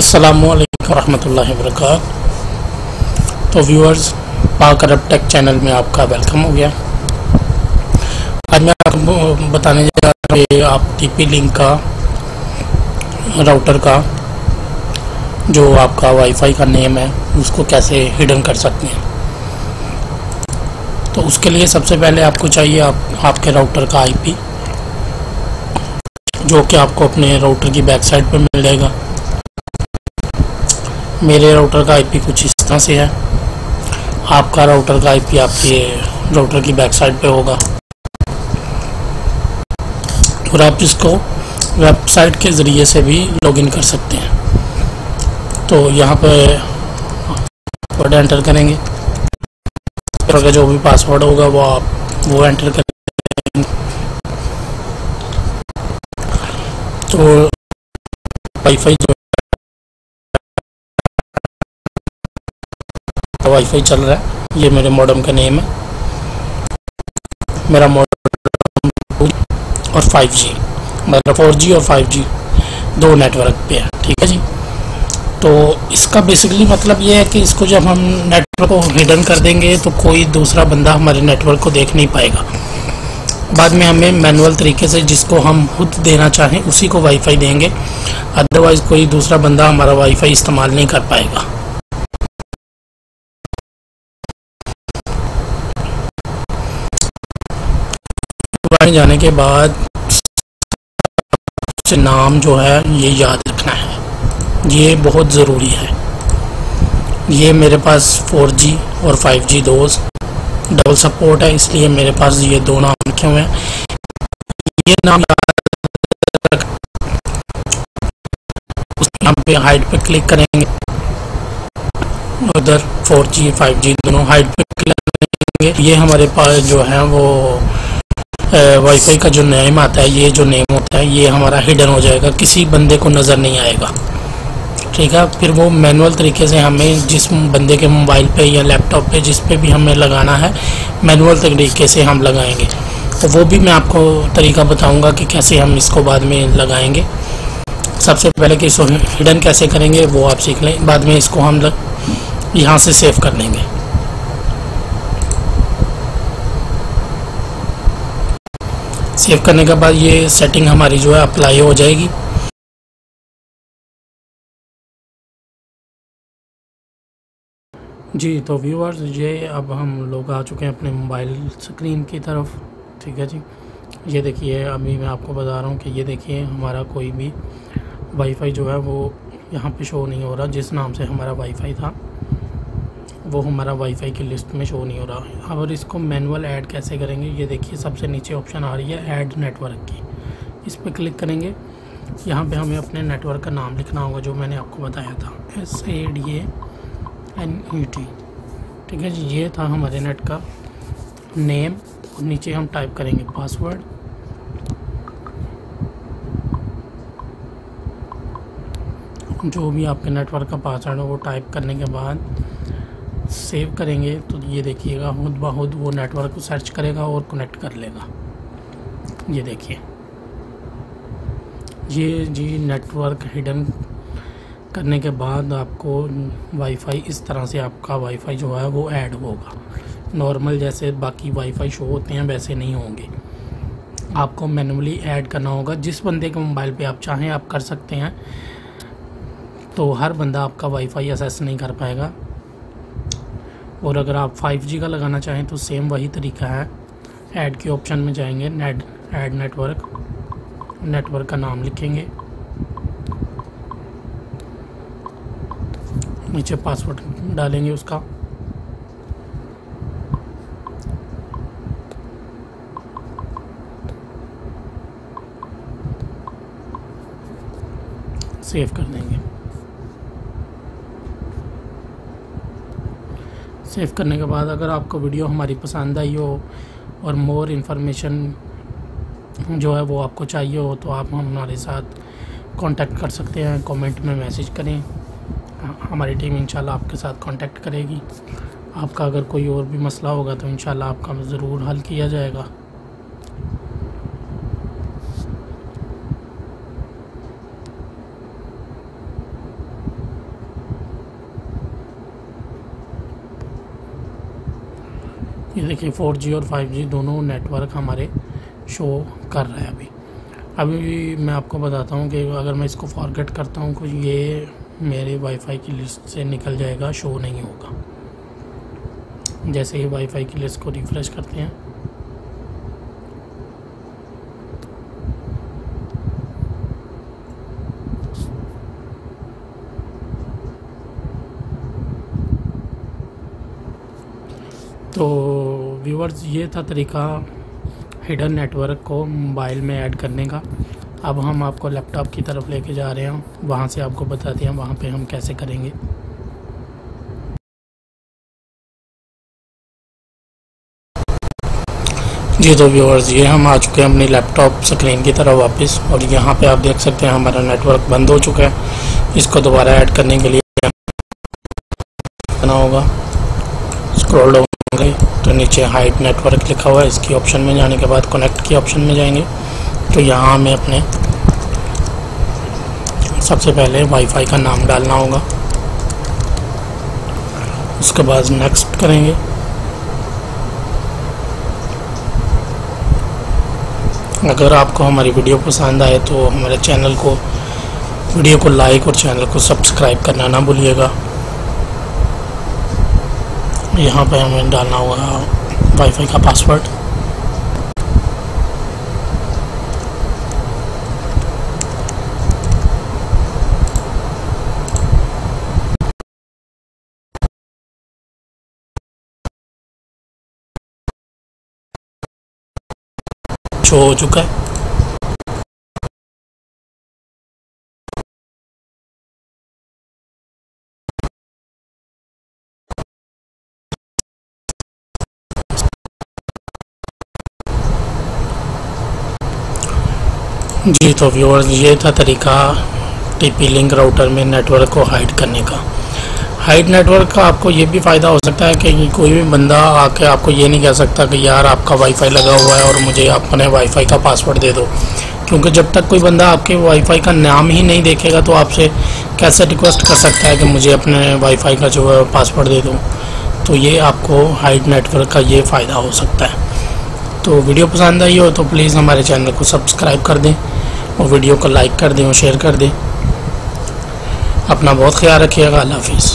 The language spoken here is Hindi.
अस्सलामुअलैकुम रहमतुल्लाहि व बरकातहू। तो व्यूअर्स, पाक अरब टेक चैनल में आपका वेलकम हो गया। आज मैं आपको बताने जा रहा हूँ कि आप टीपी लिंक का राउटर का जो आपका वाईफाई का नेम है उसको कैसे हिडन कर सकते हैं। तो उसके लिए सबसे पहले आपको चाहिए आपके राउटर का आईपी, जो कि आपको अपने राउटर की बैक साइड पर मिल जाएगा। मेरे राउटर का आईपी कुछ इस तरह से है, आपका राउटर का आईपी आपके राउटर की बैक साइड पे होगा और आप इसको वेबसाइट के ज़रिए से भी लॉगिन कर सकते हैं। तो यहाँ पे वर्ड एंटर करेंगे, का जो भी पासवर्ड होगा वो आप एंटर करेंगे। तो वाईफाई वाईफाई चल रहा है, ये मेरे मॉडेम का नेम है। मेरा मॉडेम और 5G मतलब 4G और 5G दो नेटवर्क पे है, ठीक है जी। तो इसका बेसिकली मतलब ये है कि इसको जब हम नेटवर्क को हिडन कर देंगे तो कोई दूसरा बंदा हमारे नेटवर्क को देख नहीं पाएगा। बाद में हमें मैनुअल तरीके से जिसको हम खुद देना चाहें उसी को वाईफाई देंगे, अदरवाइज़ कोई दूसरा बंदा हमारा वाईफाई इस्तेमाल नहीं कर पाएगा। जाने के बाद नाम जो है ये याद रखना है, ये बहुत ज़रूरी है। ये मेरे पास 4G और 5G दो डबल सपोर्ट है, इसलिए मेरे पास ये दो नाम लिखे हुए हैं। ये नाम याद रख, उस नाम पे हाइड पे क्लिक करेंगे, उधर 4G 5G दोनों हाइड पे क्लिक करेंगे। ये हमारे पास जो है वो वाईफाई का जो नेम आता है, ये जो नेम होता है ये हमारा हिडन हो जाएगा, किसी बंदे को नज़र नहीं आएगा, ठीक है। फिर वो मैनुअल तरीके से हमें जिस बंदे के मोबाइल पे या लैपटॉप पे जिस पे भी हमें लगाना है मैनुअल तरीके से हम लगाएंगे। तो वो भी मैं आपको तरीका बताऊंगा कि कैसे हम इसको बाद में लगाएंगे। सबसे पहले कि इसको हिडन कैसे करेंगे वो आप सीख लें, बाद में इसको हम यहाँ से सेव कर लेंगे। सेव करने के बाद ये सेटिंग हमारी जो है अप्लाई हो जाएगी। जी तो व्यूअर्स, ये अब हम लोग आ चुके हैं अपने मोबाइल स्क्रीन की तरफ, ठीक है जी। ये देखिए, अभी मैं आपको बता रहा हूँ कि ये देखिए हमारा कोई भी वाईफाई जो है वो यहाँ पे शो नहीं हो रहा। जिस नाम से हमारा वाईफाई था वो हमारा वाईफाई की लिस्ट में शो नहीं हो रहा है। अब इसको मैनुअल ऐड कैसे करेंगे, ये देखिए सबसे नीचे ऑप्शन आ रही है ऐड नेटवर्क की, इस पर क्लिक करेंगे। यहाँ पे हमें अपने नेटवर्क का नाम लिखना होगा जो मैंने आपको बताया था, SADANET, ठीक है जी। ये था हमारे नेट का नेम और नीचे हम टाइप करेंगे पासवर्ड। जो भी आपके नेटवर्क का पासवर्ड है वो टाइप करने के बाद सेव करेंगे। तो ये देखिएगा खुद ब खुद वो नेटवर्क को सर्च करेगा और कनेक्ट कर लेगा। ये देखिए, ये जी नेटवर्क हिडन करने के बाद आपको वाईफाई इस तरह से आपका वाईफाई जो है वो ऐड होगा। नॉर्मल जैसे बाकी वाईफाई शो होते हैं वैसे नहीं होंगे, आपको मैनुअली ऐड करना होगा। जिस बंदे के मोबाइल पे आप चाहें आप कर सकते हैं, तो हर बंदा आपका वाईफाई एक्सेस नहीं कर पाएगा। और अगर आप 5G का लगाना चाहें तो सेम वही तरीका है। ऐड के ऑप्शन में जाएंगे, ऐड नेटवर्क का नाम लिखेंगे, नीचे पासवर्ड डालेंगे उसका, सेव कर देंगे। सेव करने के बाद अगर आपको वीडियो हमारी पसंद आई हो और मोर इन्फॉर्मेशन जो है वो आपको चाहिए हो तो आप हमारे साथ कांटेक्ट कर सकते हैं, कमेंट में मैसेज करें, हमारी टीम इंशाल्लाह आपके साथ कांटेक्ट करेगी। आपका अगर कोई और भी मसला होगा तो इंशाल्लाह आपका ज़रूर हल किया जाएगा। ये देखिए 4G और 5G दोनों नेटवर्क हमारे शो कर रहा है। अभी मैं आपको बताता हूँ कि अगर मैं इसको फॉरगेट करता हूँ तो ये मेरे वाईफाई की लिस्ट से निकल जाएगा, शो नहीं होगा। जैसे ही वाईफाई की लिस्ट को रिफ्रेश करते हैं तो व्यूअर्स, ये था तरीका हिडन नेटवर्क को मोबाइल में ऐड करने का। अब हम आपको लैपटॉप की तरफ लेके जा रहे हैं, वहाँ से आपको बताते हैं वहाँ पे हम कैसे करेंगे। जी तो व्यूअर्स, ये हम आ चुके हैं अपनी लैपटॉप स्क्रीन की तरफ वापस, और यहाँ पे आप देख सकते हैं हमारा नेटवर्क बंद हो चुका है। इसको दोबारा ऐड करने के लिए करना होगा, स्क्रॉल डाउन होंगे तो नीचे हाइड नेटवर्क लिखा हुआ है, इसकी ऑप्शन में जाने के बाद कनेक्ट की ऑप्शन में जाएंगे तो यहाँ हमें अपने सबसे पहले वाईफाई का नाम डालना होगा, उसके बाद नेक्स्ट करेंगे। अगर आपको हमारी वीडियो पसंद आए तो हमारे चैनल को वीडियो को लाइक और चैनल को सब्सक्राइब करना ना भूलिएगा। यहाँ पे हमें डालना होगा वाईफाई का पासवर्ड। शो हो चुका है। जी तो व्यूअर्स, ये था तरीका टीपी लिंक राउटर में नेटवर्क को हाइड करने का। हाइड नेटवर्क का आपको ये भी फ़ायदा हो सकता है कि कोई भी बंदा आके आपको ये नहीं कह सकता कि यार आपका वाईफाई लगा हुआ है और मुझे अपने वाईफाई का पासवर्ड दे दो, क्योंकि जब तक कोई बंदा आपके वाईफाई का नाम ही नहीं देखेगा तो आपसे कैसे रिक्वेस्ट कर सकता है कि मुझे अपने वाईफाई का जो है पासवर्ड दे दो। तो ये आपको हाइड नेटवर्क का ये फ़ायदा हो सकता है। तो वीडियो पसंद आई हो तो प्लीज़ हमारे चैनल को सब्सक्राइब कर दें और वीडियो को लाइक कर दें और शेयर कर दें। अपना बहुत ख्याल रखिएगा। अल्लाह हाफिज़।